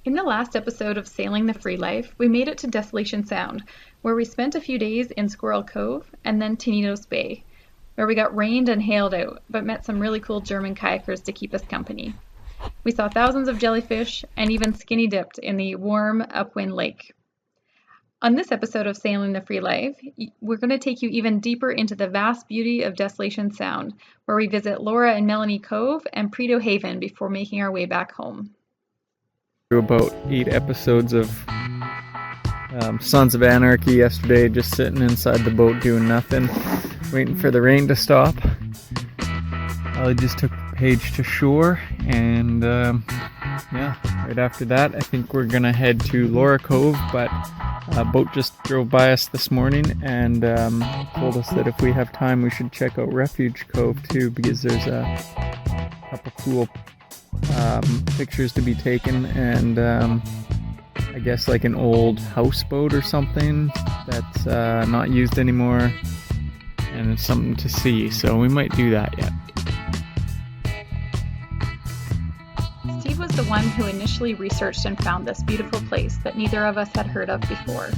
In the last episode of Sailing the Free Life, we made it to Desolation Sound, where we spent a few days in Squirrel Cove and then Tenedos Bay, where we got rained and hailed out, but met some really cool German kayakers to keep us company. We saw thousands of jellyfish and even skinny dipped in the warm upwind lake. On this episode of Sailing the Free Life, we're going to take you even deeper into the vast beauty of Desolation Sound, where we visit Laura and Melanie Cove and Prideaux Haven before making our way back home. About 8 episodes of Sons of Anarchy yesterday, just sitting inside the boat doing nothing, waiting for the rain to stop. I just took Paige to shore, and right after that I think we're gonna head to Laura Cove, but a boat just drove by us this morning and told us that if we have time we should check out Refuge Cove too, because there's a couple cool pictures to be taken, and I guess like an old houseboat or something that's not used anymore, and it's something to see, so we might do that yet. Steve was the one who initially researched and found this beautiful place that neither of us had heard of before,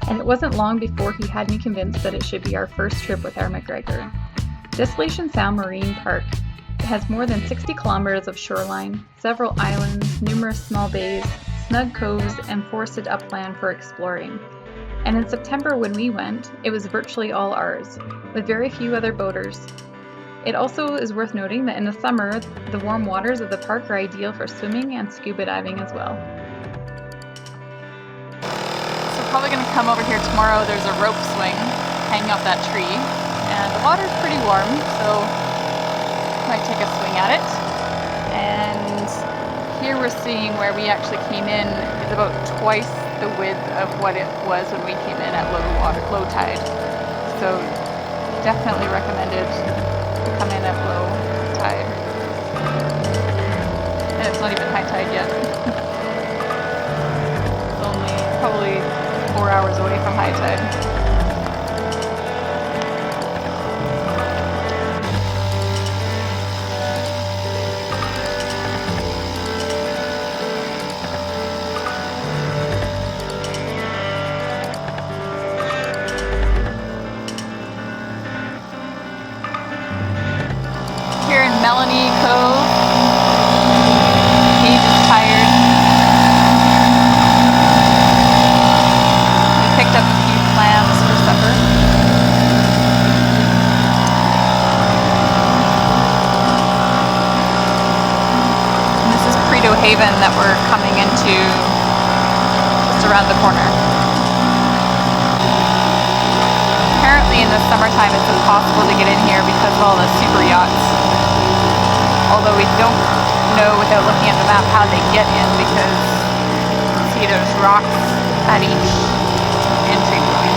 and it wasn't long before he had me convinced that it should be our first trip with our MacGregor. Desolation Sound Marine Park. It has more than 60 kilometers of shoreline, several islands, numerous small bays, snug coves, and forested upland for exploring. And in September when we went, it was virtually all ours, with very few other boaters. It also is worth noting that in the summer, the warm waters of the park are ideal for swimming and scuba diving as well. So we're probably going to come over here tomorrow. There's a rope swing hanging up that tree, and the water's pretty warm, so might take a swing at it. And here we're seeing where we actually came in is about twice the width of what it was when we came in at low tide. So definitely recommended to come in at low tide. And it's not even high tide yet. It's only probably 4 hours away from high tide. Melanie Cove. Paige is tired. We picked up a few clams for supper. And this is Prideaux Haven that we're coming into just around the corner. Apparently in the summertime it's impossible to get in here because of all the super yachts. Although we don't know without looking at the map how they get in, because you can see there's rocks at each entry point.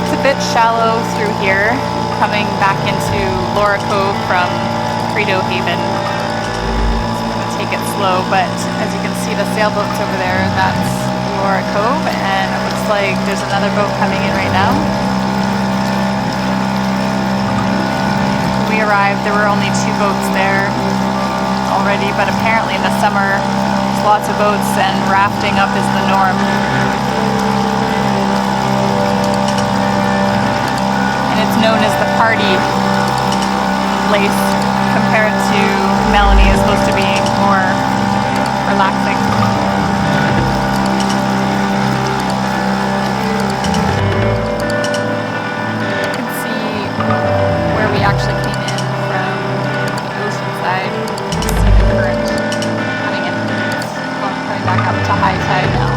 It's a bit shallow through here, coming back into Laura Cove from Prideaux Haven. Take it slow, but as you can see the sailboats over there, that's Laura Cove, and it looks like there's another boat coming in right now. When we arrived, there were only 2 boats there already, but apparently in the summer there's lots of boats and rafting up is the norm. And it's known as the party place compared to Melanie is supposed to be more relaxing. You can see where we actually came in from the ocean side. You can see the current coming in. It's coming back up to high tide now.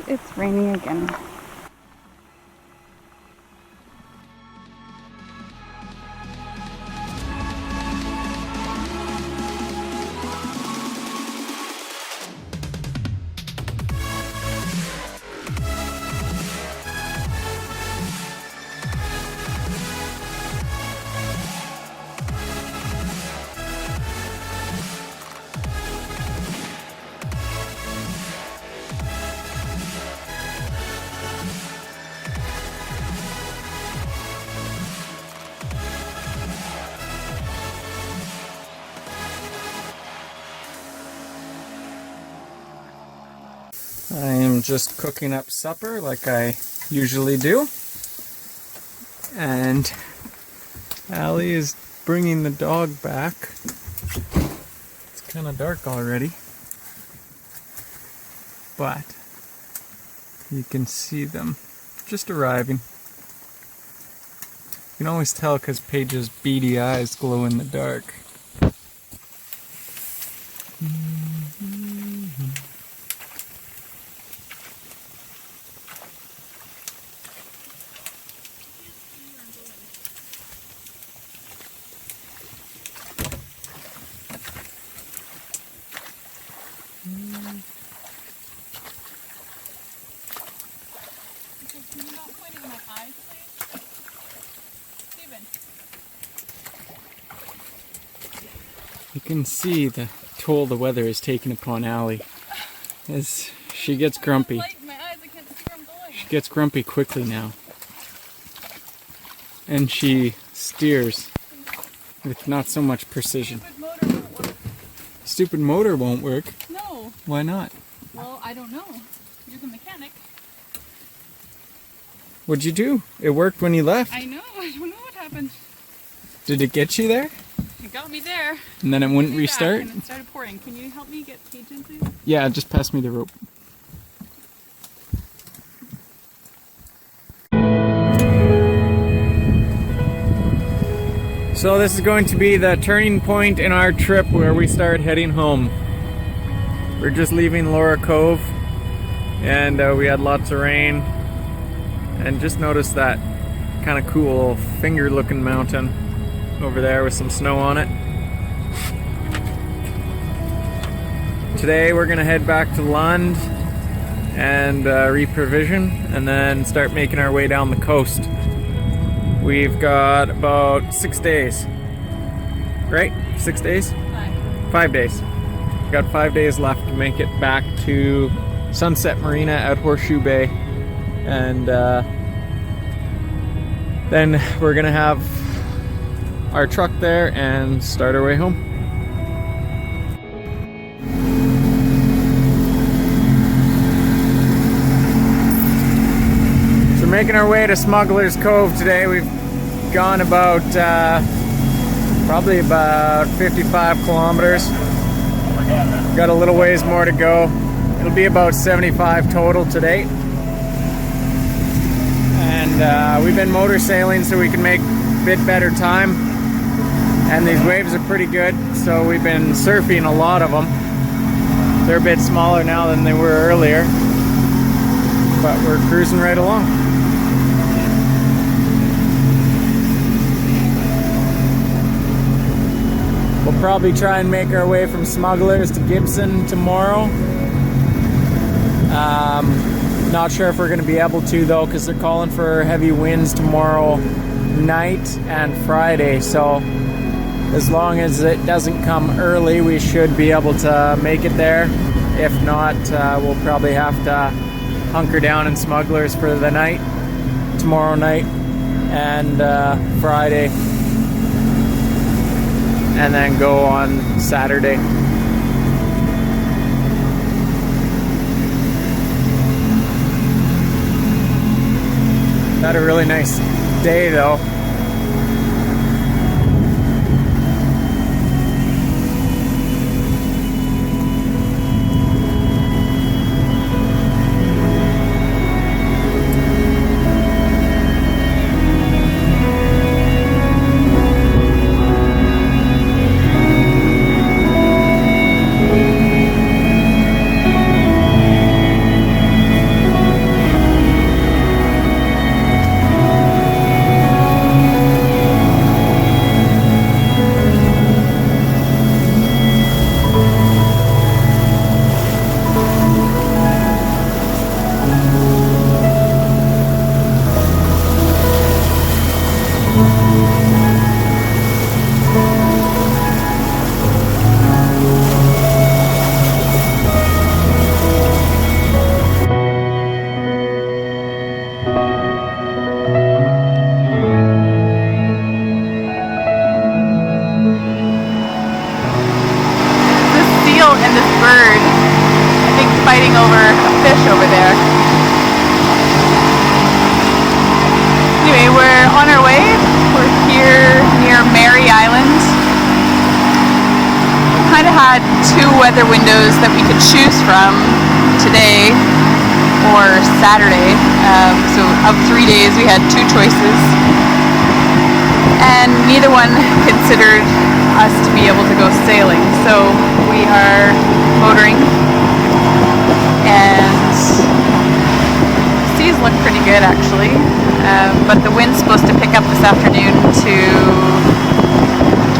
And it's raining again. I am just cooking up supper like I usually do. And Allie is bringing the dog back. It's kind of dark already. But you can see them just arriving. You can always tell because Paige's beady eyes glow in the dark. Can you not point in my eyes, please? Steven. You can see the toll the weather has taken upon Allie as she gets grumpy. Light in my eyes, I can't see where I'm going. She gets grumpy quickly now. And she steers with not so much precision. Stupid motor won't work. Stupid motor won't work. No. Why not? Well, I don't know. You're the mechanic. What'd you do? It worked when you left. I know. I don't know what happened. Did it get you there? It got me there. And then it wouldn't Got me back restart? And it started pouring. Can you help me get Paige in, please? Yeah, just pass me the rope. So this is going to be the turning point in our trip where we start heading home. We're just leaving Laura Cove and we had lots of rain, and just noticed that kind of cool finger looking mountain over there with some snow on it. Today we're gonna head back to Lund and reprovision and then start making our way down the coast. We've got about 6 days, right? 6 days? 5 days. We've got 5 days left to make it back to Sunset Marina at Horseshoe Bay, and then we're gonna have our truck there and start our way home. So we're making our way to Smuggler's Cove today. We've gone about probably about 55 kilometers. Got a little ways more to go. It'll be about 75 total today. And we've been motor sailing so we can make a bit better time. And these waves are pretty good, so we've been surfing a lot of them. They're a bit smaller now than they were earlier, but we're cruising right along. We'll probably try and make our way from Smugglers to Gibson tomorrow. Not sure if we're going to be able to though, because they're calling for heavy winds tomorrow night and Friday, so as long as it doesn't come early, we should be able to make it there. If not, we'll probably have to hunker down in Smugglers for the night, tomorrow night and Friday, and then go on Saturday. Had a really nice day though. bird, I think, fighting over a fish over there. Anyway, we're on our way. We're here near Mary Island. We kind of had two weather windows that we could choose from today or Saturday. So of 3 days we had two choices, and neither one considered us to be able to go sailing. So we are motoring, and seas look pretty good actually, but the wind's supposed to pick up this afternoon to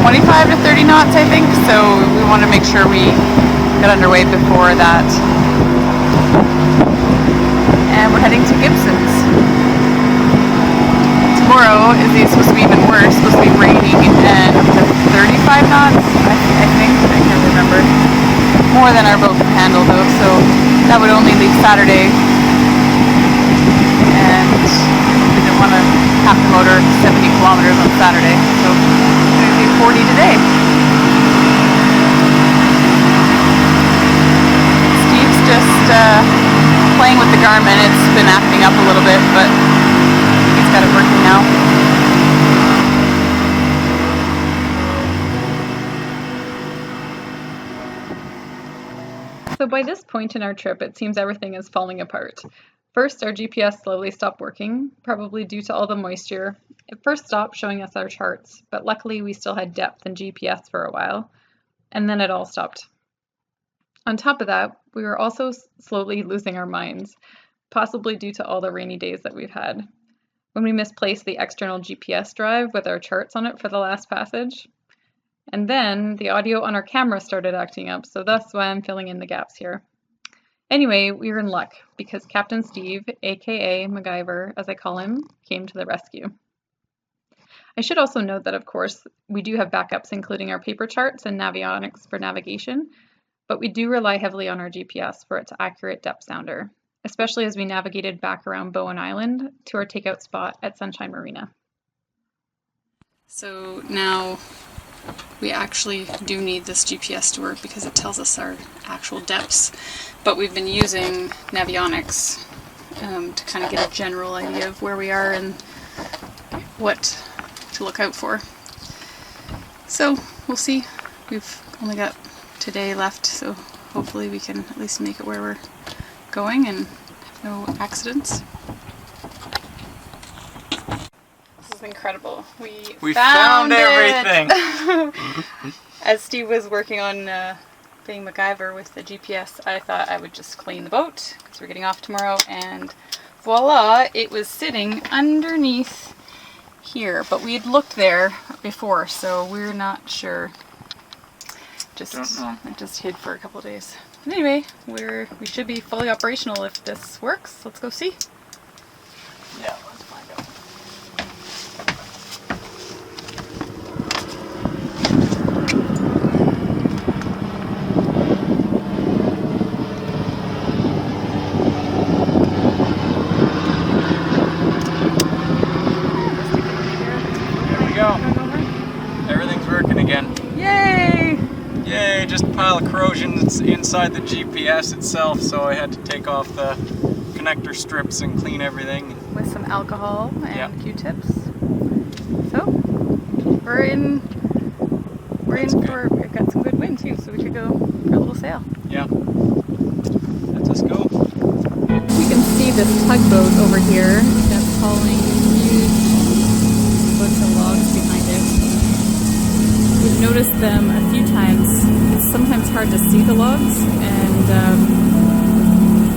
25 to 30 knots, I think, so we want to make sure we get underway before that. And we're heading to Gibson's. Tomorrow is supposed to be even worse, supposed to be raining and up to 35 knots, I think, I can't remember. More than our boat can handle though, so that would only leave Saturday. And we didn't want to have to motor 70 kilometers on Saturday, so we're going to do 40 today. Steve's just playing with the Garmin. It's been acting up a little bit, but he's got it working now. So by this point in our trip, it seems everything is falling apart. First, our GPS slowly stopped working, probably due to all the moisture. It first stopped showing us our charts, but luckily we still had depth in GPS for a while, and then it all stopped. On top of that, we were also slowly losing our minds, possibly due to all the rainy days that we've had. When we misplaced the external GPS drive with our charts on it for the last passage. And then the audio on our camera started acting up, so that's why I'm filling in the gaps here. Anyway, we were in luck because Captain Steve, aka MacGyver, as I call him, came to the rescue. I should also note that, of course, we do have backups including our paper charts and navionics for navigation, but we do rely heavily on our GPS for its accurate depth sounder, especially as we navigated back around Bowen Island to our takeout spot at Sunshine Marina. So now we actually do need this GPS to work because it tells us our actual depths, but we've been using navionics to kind of get a general idea of where we are and what to look out for. So we'll see. We've only got today left, so hopefully we can at least make it where we're going and have no accidents. This is incredible. We found everything! As Steve was working on being MacGyver with the GPS, I thought I would just clean the boat because we're getting off tomorrow, and voila, it was sitting underneath here, but we had looked there before, so we're not sure. It just hid for a couple of days. But anyway, we should be fully operational if this works. Let's go see. Yeah, let's find out. There we go. Everything's working again. Yay! Yay, just a pile of corrosion that's inside the GPS itself, so I had to take off the connector strips and clean everything. With some alcohol and Yep. Q-tips. So, we've got some good wind too, so we could go for a little sail. Yeah. Let's just go. You can see this tugboat over here that's hauling huge bunch of logs behind it. We've noticed them a few times. It's sometimes hard to see the logs, and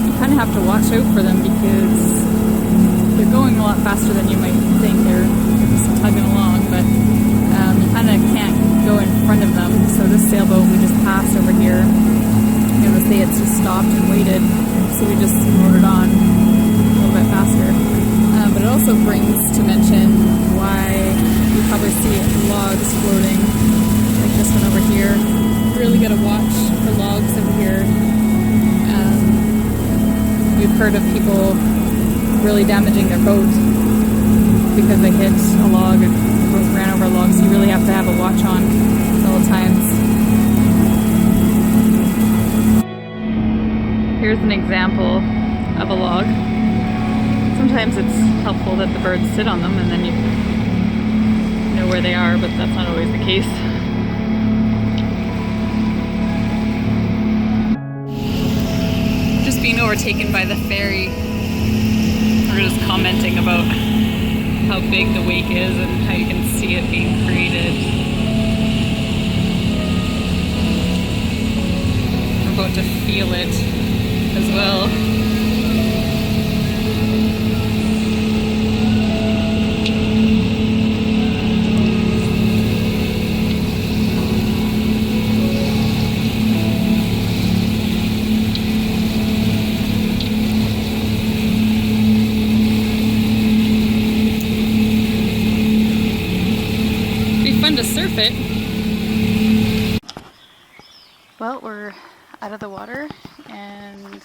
you kind of have to watch out for them because they're going a lot faster than you might think. They're just tugging along, but you kind of can't go in front of them. So this sailboat we just passed over here, you know, say it's just stopped and waited, so we just motored on a little bit faster. But it also brings to mention why you probably see logs floating, like this one over here. Really got to watch for logs over here. We've heard of people really damaging their boat because they hit a log and the boat ran over a log, so you really have to have a watch on at all times. here's an example of a log. Sometimes it's helpful that the birds sit on them and then you know where they are, but that's not always the case. Just being overtaken by the ferry. We're just commenting about how big the wake is and how you can see it being created. We're about to feel it as well. Fun to surf it. Well, we're out of the water and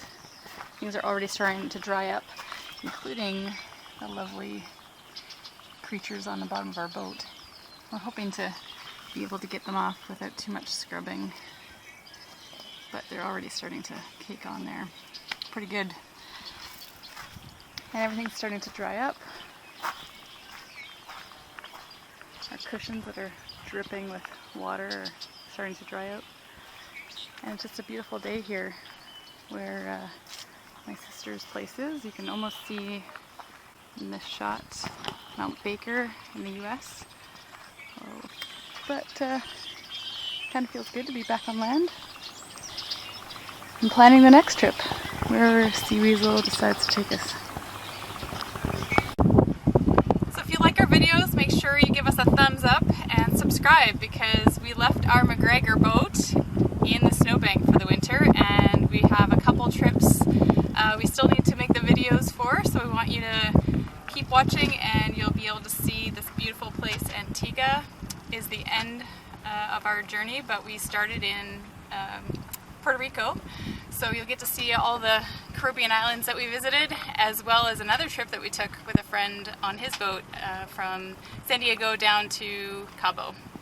things are already starting to dry up, including the lovely creatures on the bottom of our boat. We're hoping to be able to get them off without too much scrubbing, but they're already starting to cake on there. Pretty good. And everything's starting to dry up. Our cushions that are dripping with water are starting to dry out. And it's just a beautiful day here where my sister's place is. You can almost see in this shot Mount Baker in the US. Oh, but kind of feels good to be back on land. I'm planning the next trip, wherever Sea Weasel decides to take us. Videos, make sure you give us a thumbs up and subscribe, because we left our MacGregor boat in the snowbank for the winter and we have a couple trips we still need to make the videos for, so we want you to keep watching and you'll be able to see this beautiful place. Antigua is the end of our journey, but we started in Puerto Rico, so you'll get to see all the Caribbean islands that we visited, as well as another trip that we took with a friend on his boat from San Diego down to Cabo.